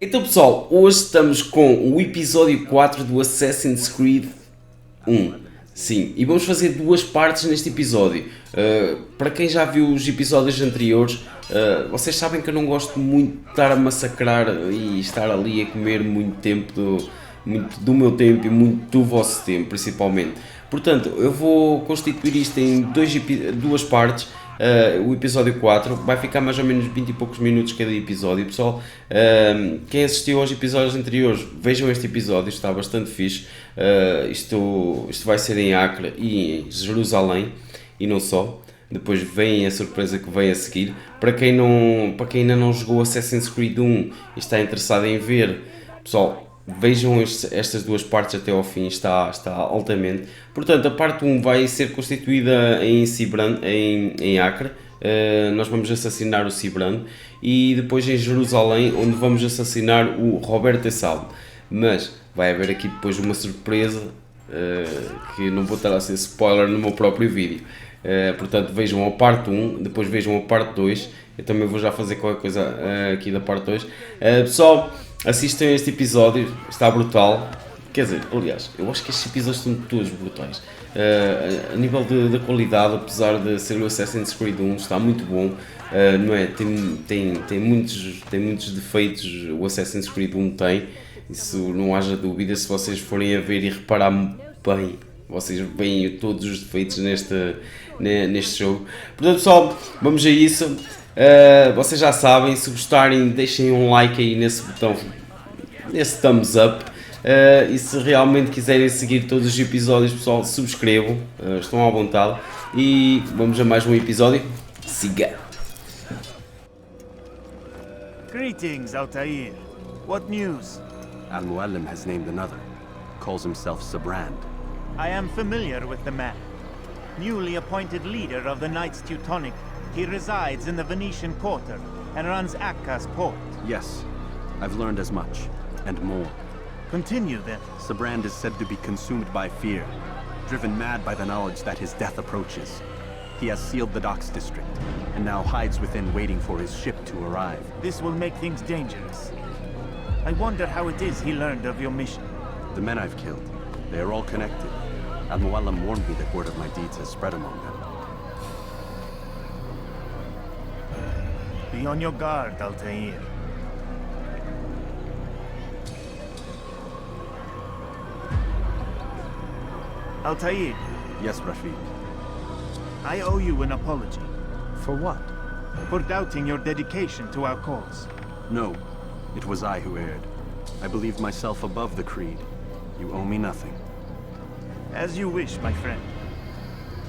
Então pessoal, hoje estamos com o episódio 4 do Assassin's Creed 1. Sim, e vamos fazer duas partes neste episódio. Para quem já viu os episódios anteriores, vocês sabem que eu não gosto muito de estar a massacrar e estar ali a comer muito tempo muito do meu tempo e muito do vosso tempo, principalmente. Portanto, eu vou constituir isto em duas partes. O episódio 4 vai ficar mais ou menos 20 e poucos minutos cada episódio. Pessoal, quem assistiu aos episódios anteriores, vejam este episódio, está bastante fixe. Isto vai ser em Acre e em Jerusalém, e não só. Depois vem a surpresa que vem a seguir. Para quem ainda não jogou Assassin's Creed 1 e está interessado em ver, pessoal, vejam estas duas partes até ao fim, está altamente. Portanto, a parte 1 vai ser constituída em Sibrand, em Acre. Nós vamos assassinar o Sibrand, e depois em Jerusalém, onde vamos assassinar o Roberto e Sable. Mas vai haver aqui depois uma surpresa, que não vou estar a ser spoiler no meu próprio vídeo. Portanto, vejam a parte 1, depois vejam a parte 2. Eu também vou já fazer qualquer coisa aqui da parte 2. Pessoal, assistam a este episódio, está brutal. Quer dizer, aliás, eu acho que estes episódios são todos brutais. A nível da qualidade, apesar de ser o Assassin's Creed 1, está muito bom. Não é? Tem muitos defeitos, o Assassin's Creed 1 tem. Isso não haja dúvida. Se vocês forem a ver e reparar bem, vocês veem todos os defeitos neste jogo. Portanto, pessoal, vamos a isso. Vocês já sabem, se gostarem, deixem um like aí nesse botão, nesse thumbs up. E se realmente quiserem seguir todos os episódios, pessoal, subscrevam, estão à vontade. E vamos a mais um episódio. Siga! Greetings, Altair. What news? Al-Muallim has named another. Calls himself Sibrand. I am familiar with the man. Newly appointed leader of the Knights Teutonic, he resides in the Venetian Quarter and runs Acre's port. Yes, I've learned as much, and more. Continue then. Sibrand is said to be consumed by fear, driven mad by the knowledge that his death approaches. He has sealed the docks district, and now hides within waiting for his ship to arrive. This will make things dangerous. I wonder how it is he learned of your mission. The men I've killed, they are all connected. Al-Muallim warned me that word of my deeds has spread among them. Be on your guard, Altair. Altair, Yes, Rafid. I owe you an apology For what? for doubting your dedication to our cause. No, it was I who erred. I believed myself above the Creed. You owe me nothing. As you wish, my friend.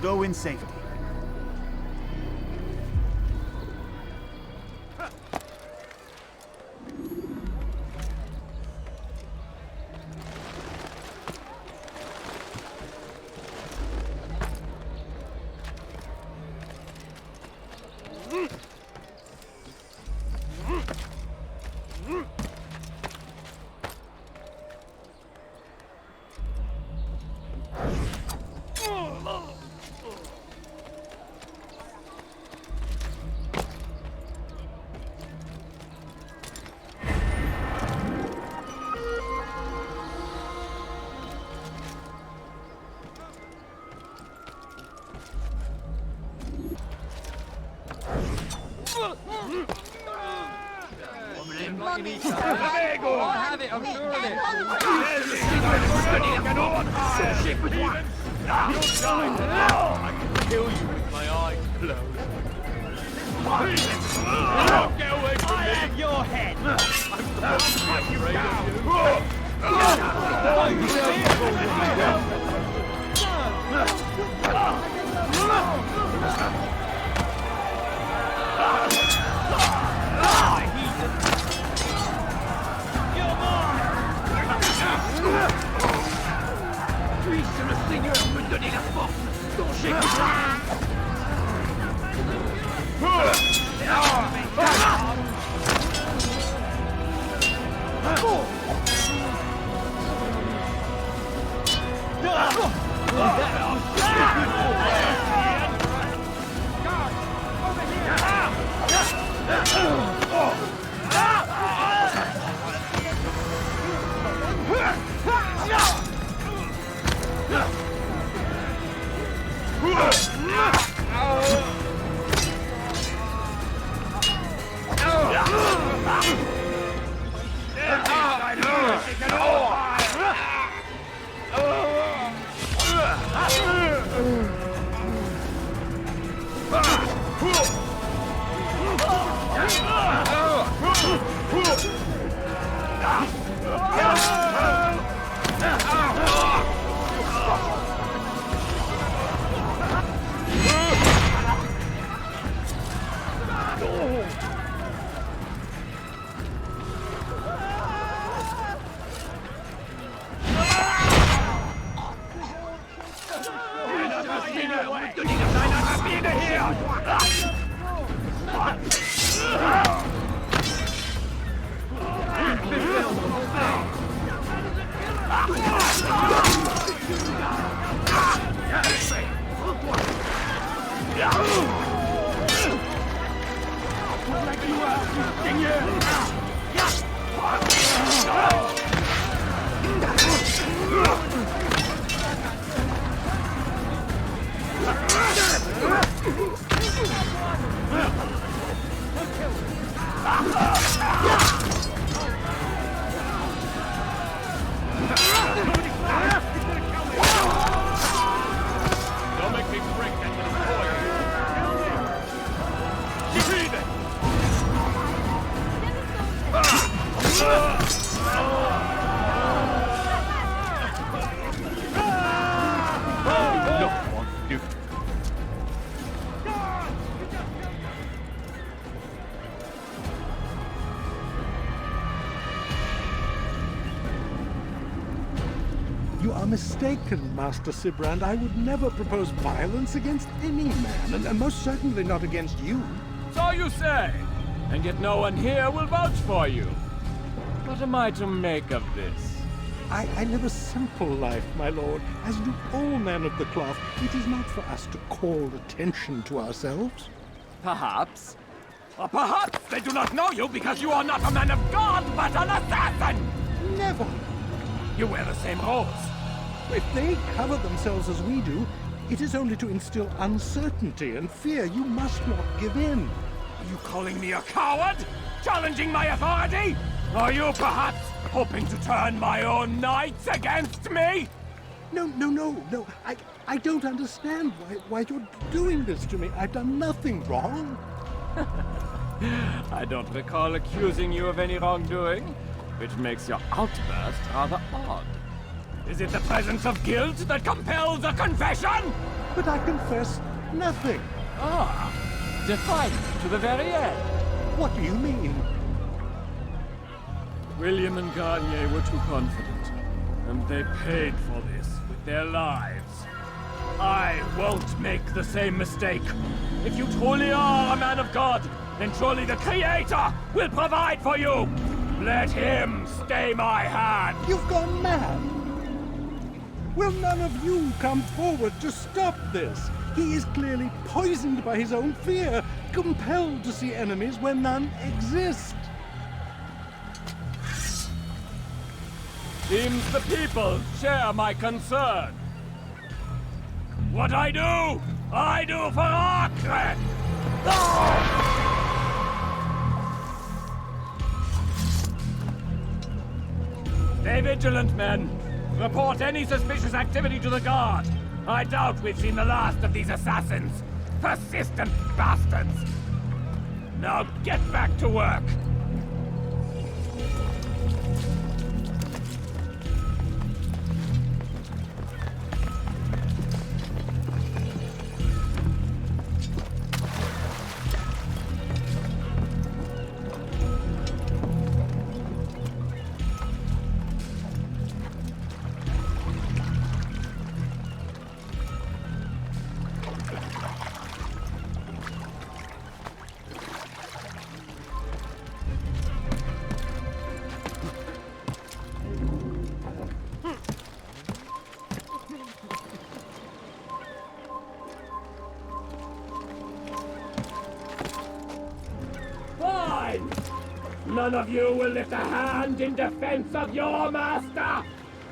Go in safety. You are mistaken, Master Sibrand. I would never propose violence against any man, and most certainly not against you. So you say, and yet no one here will vouch for you. What am I to make of this? I live a simple life, my lord, as do all men of the cloth. It is not for us to call attention to ourselves. Perhaps. Or perhaps they do not know you because you are not a man of God, but an assassin! Never. You wear the same robes. If they cover themselves as we do, it is only to instill uncertainty and fear. You must not give in. Are you calling me a coward? Challenging my authority? Are you perhaps hoping to turn my own knights against me? No. I don't understand why you're doing this to me. I've done nothing wrong. I don't recall accusing you of any wrongdoing, which makes your outburst rather odd. Is it the presence of guilt that compels a confession? But I confess nothing. Ah, defiant to the very end. What do you mean? William and Garnier were too confident, and they paid for this with their lives. I won't make the same mistake. If you truly are a man of God, then surely the Creator will provide for you. Let him stay my hand. You've gone mad. Will none of you come forward to stop this? He is clearly poisoned by his own fear, compelled to see enemies where none exist. Seems the people share my concern. What I do for Acre! Stay vigilant, men. Report any suspicious activity to the guard. I doubt we've seen the last of these assassins. Persistent bastards. Now get back to work. None of you will lift a hand in defense of your master!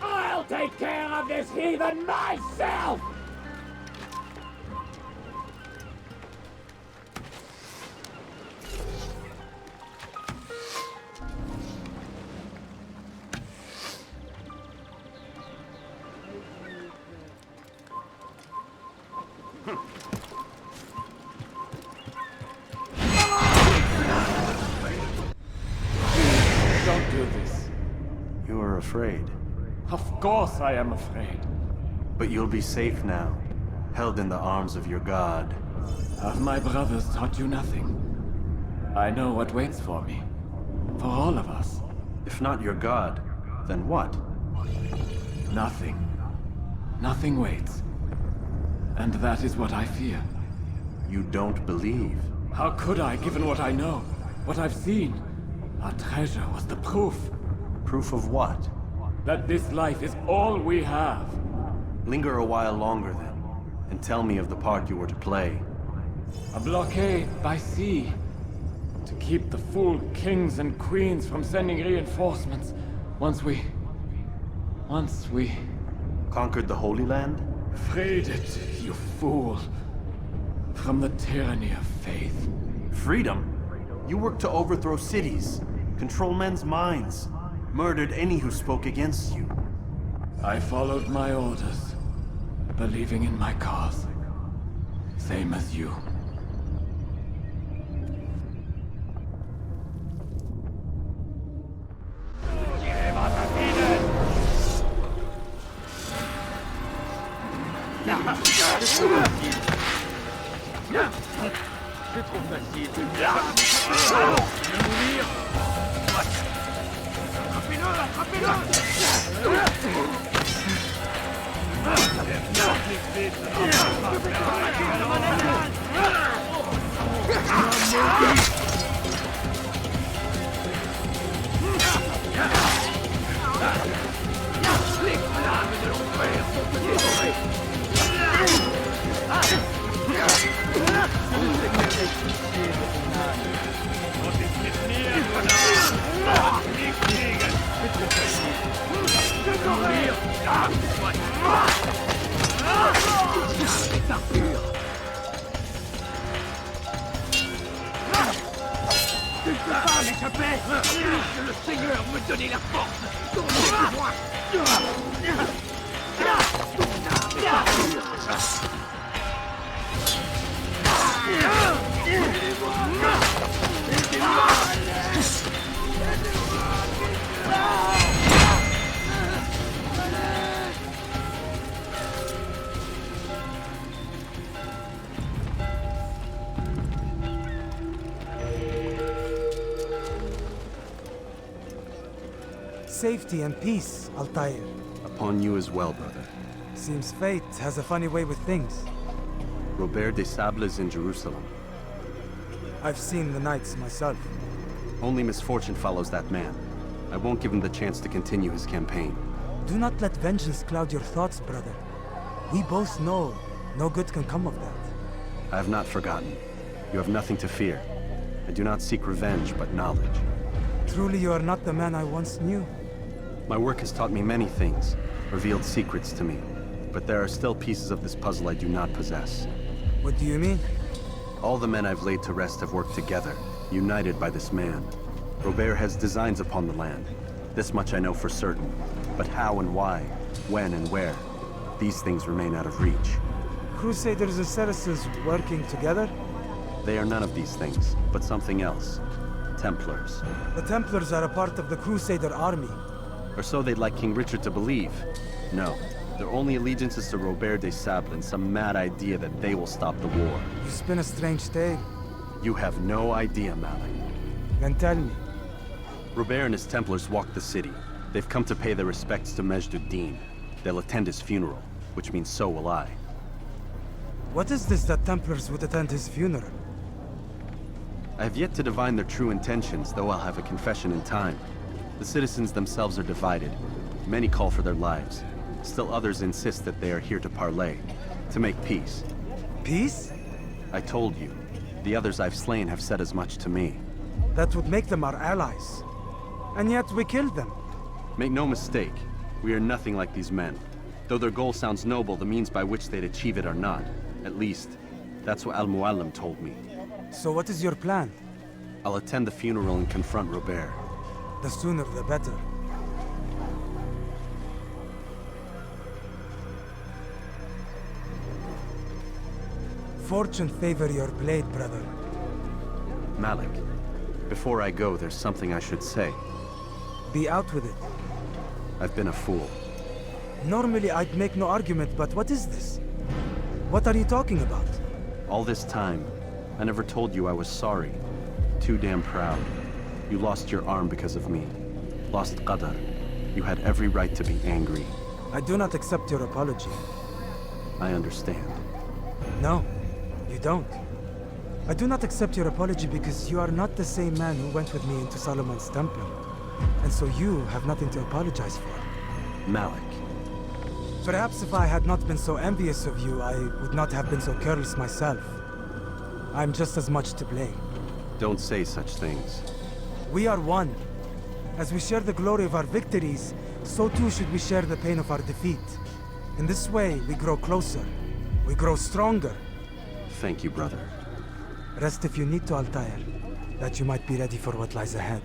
I'll take care of this heathen myself! Don't do this. You are afraid. Of course I am afraid. But you'll be safe now, held in the arms of your god. Have my brothers taught you nothing? I know what waits for me. For all of us. If not your god, then what? Nothing. Nothing waits. And that is what I fear. You don't believe. How could I, given what I know? What I've seen? Our treasure was the proof. Proof of what? That this life is all we have. Linger a while longer then, and tell me of the part you were to play. A blockade by sea. To keep the fool kings and queens from sending reinforcements. Once we... Conquered the Holy Land? freed it, you fool. From the tyranny of faith. Freedom? You worked to overthrow cities, control men's minds, murdered any who spoke against you. I followed my orders, believing in my cause. Same as you. C'est trop facile. Attrapez-le! Attrapez-le! Que le Seigneur me donnait la force d'enlever Safety and peace, Altair. Upon you as well, brother. Seems fate has a funny way with things. Robert de Sable is in Jerusalem. I've seen the knights myself. Only misfortune follows that man. I won't give him the chance to continue his campaign. Do not let vengeance cloud your thoughts, brother. We both know no good can come of that. I have not forgotten. You have nothing to fear. I do not seek revenge, but knowledge. Truly you are not the man I once knew. My work has taught me many things, revealed secrets to me. But there are still pieces of this puzzle I do not possess. What do you mean? All the men I've laid to rest have worked together, united by this man. Robert has designs upon the land. This much I know for certain. But how and why, when and where, these things remain out of reach. Crusaders and Saracens working together? They are none of these things, but something else. Templars. The Templars are a part of the Crusader army. Or so they'd like King Richard to believe. No, their only allegiance is to Robert de Sable and some mad idea that they will stop the war. You spin a strange tale. You have no idea, Malik. Then tell me. Robert and his Templars walk the city. They've come to pay their respects to Majd-ud-Din. They'll attend his funeral, which means so will I. What is this that Templars would attend his funeral? I have yet to divine their true intentions, though I'll have a confession in time. The citizens themselves are divided. Many call for their lives. Still others insist that they are here to parley, to make peace. Peace? I told you. The others I've slain have said as much to me. That would make them our allies. And yet we killed them. Make no mistake, we are nothing like these men. Though their goal sounds noble, the means by which they'd achieve it are not. At least, that's what Al-Muallim told me. So what is your plan? I'll attend the funeral and confront Robert. The sooner the better. Fortune favor your blade, brother. Malik, before I go, there's something I should say. Be out with it. I've been a fool. Normally I'd make no argument, but what is this? What are you talking about? All this time, I never told you I was sorry. Too damn proud. You lost your arm because of me. Lost Qadar. You had every right to be angry. I do not accept your apology. I understand. No, you don't. I do not accept your apology because you are not the same man who went with me into Solomon's temple. And so you have nothing to apologize for. Malik. Perhaps if I had not been so envious of you, I would not have been so careless myself. I'm just as much to blame. Don't say such things. We are one. As we share the glory of our victories, so too should we share the pain of our defeat. In this way, we grow closer. We grow stronger. Thank you, brother. Rest if you need to, Altair, that you might be ready for what lies ahead.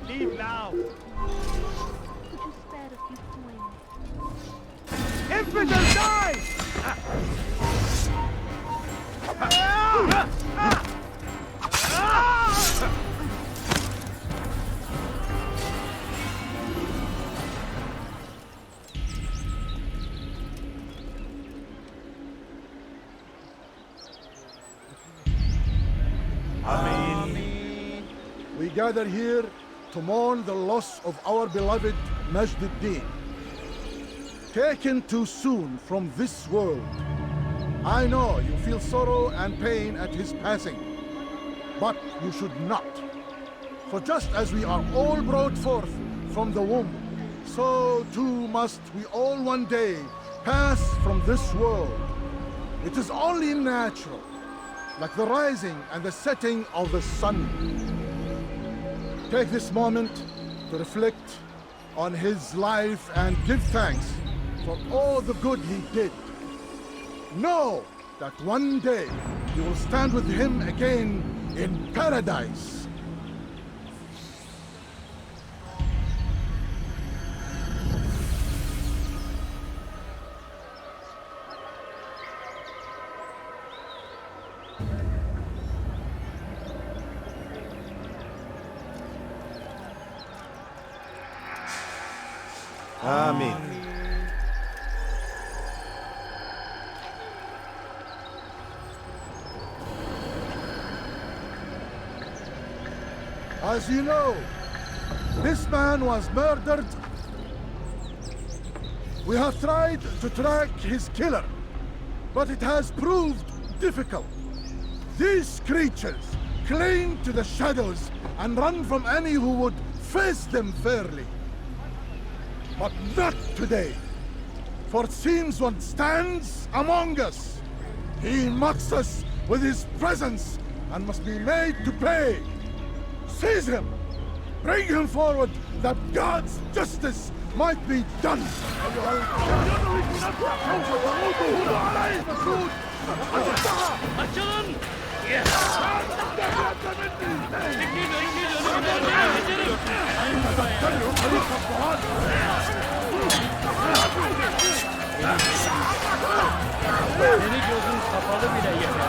Leave now! Could you spare we gather here to mourn the loss of our beloved Majd-ud-Din. Taken too soon from this world. I know you feel sorrow and pain at his passing, but you should not. For just as we are all brought forth from the womb, so too must we all one day pass from this world. It is only natural, like the rising and the setting of the sun. Take this moment to reflect on his life and give thanks for all the good he did. Know that one day you will stand with him again in paradise. Amen. As you know, this man was murdered. We have tried to track his killer, but it has proved difficult. These creatures cling to the shadows and run from any who would face them fairly. But not today, for it seems one stands among us. He mocks us with his presence and must be made to pay. Seize him! Bring him forward that God's justice might be done! Seni gözün kapalı bile yeter.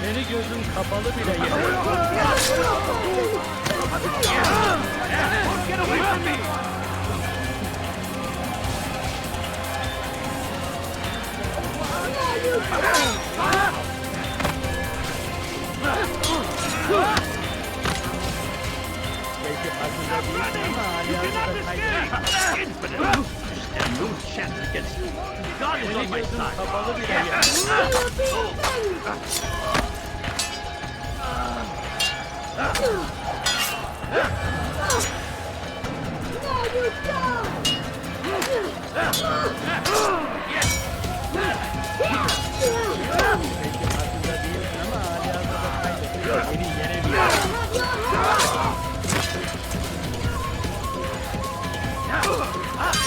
Seni gözün kapalı bile yeter. Get away from me! Stand no chance against me. God is on my side.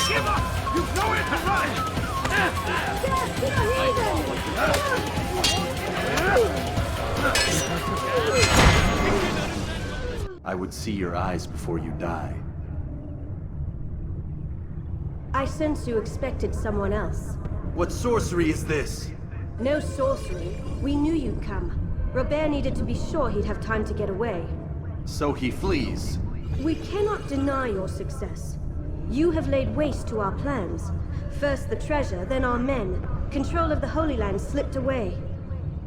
Give up! You've nowhere to run! I would see your eyes before you die. I sense you expected someone else. What sorcery is this? No sorcery. We knew you'd come. Robert needed to be sure he'd have time to get away. So he flees. We cannot deny your success. You have laid waste to our plans. First the treasure, then our men. Control of the Holy Land slipped away.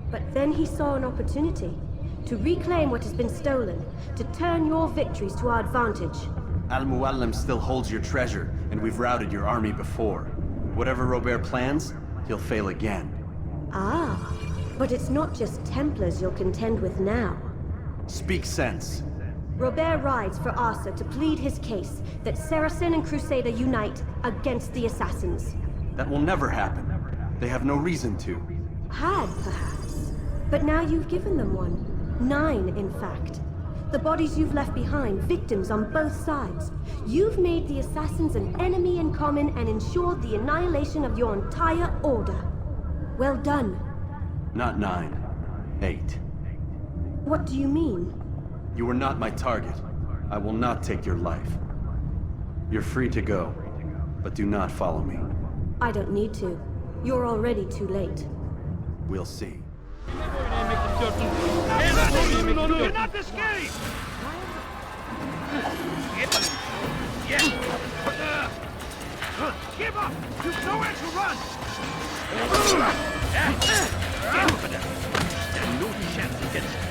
But then he saw an opportunity to reclaim what has been stolen, to turn your victories to our advantage. Al-Muallim still holds your treasure, and we've routed your army before. Whatever Robert plans, he'll fail again. Ah, but it's not just Templars you'll contend with now. Speak sense. Robert rides for Arthur to plead his case that Saracen and Crusader unite against the assassins. That will never happen. They have no reason to. Had, perhaps. But now you've given them one. 9, in fact. The bodies you've left behind, victims on both sides. You've made the assassins an enemy in common and ensured the annihilation of your entire order. Well done. Not 9. 8. What do you mean? You were not my target. I will not take your life. You're free to go, but do not follow me. I don't need to. You're already too late. We'll see. Do not escape! Give up! You've nowhere to run! There's no chance against you.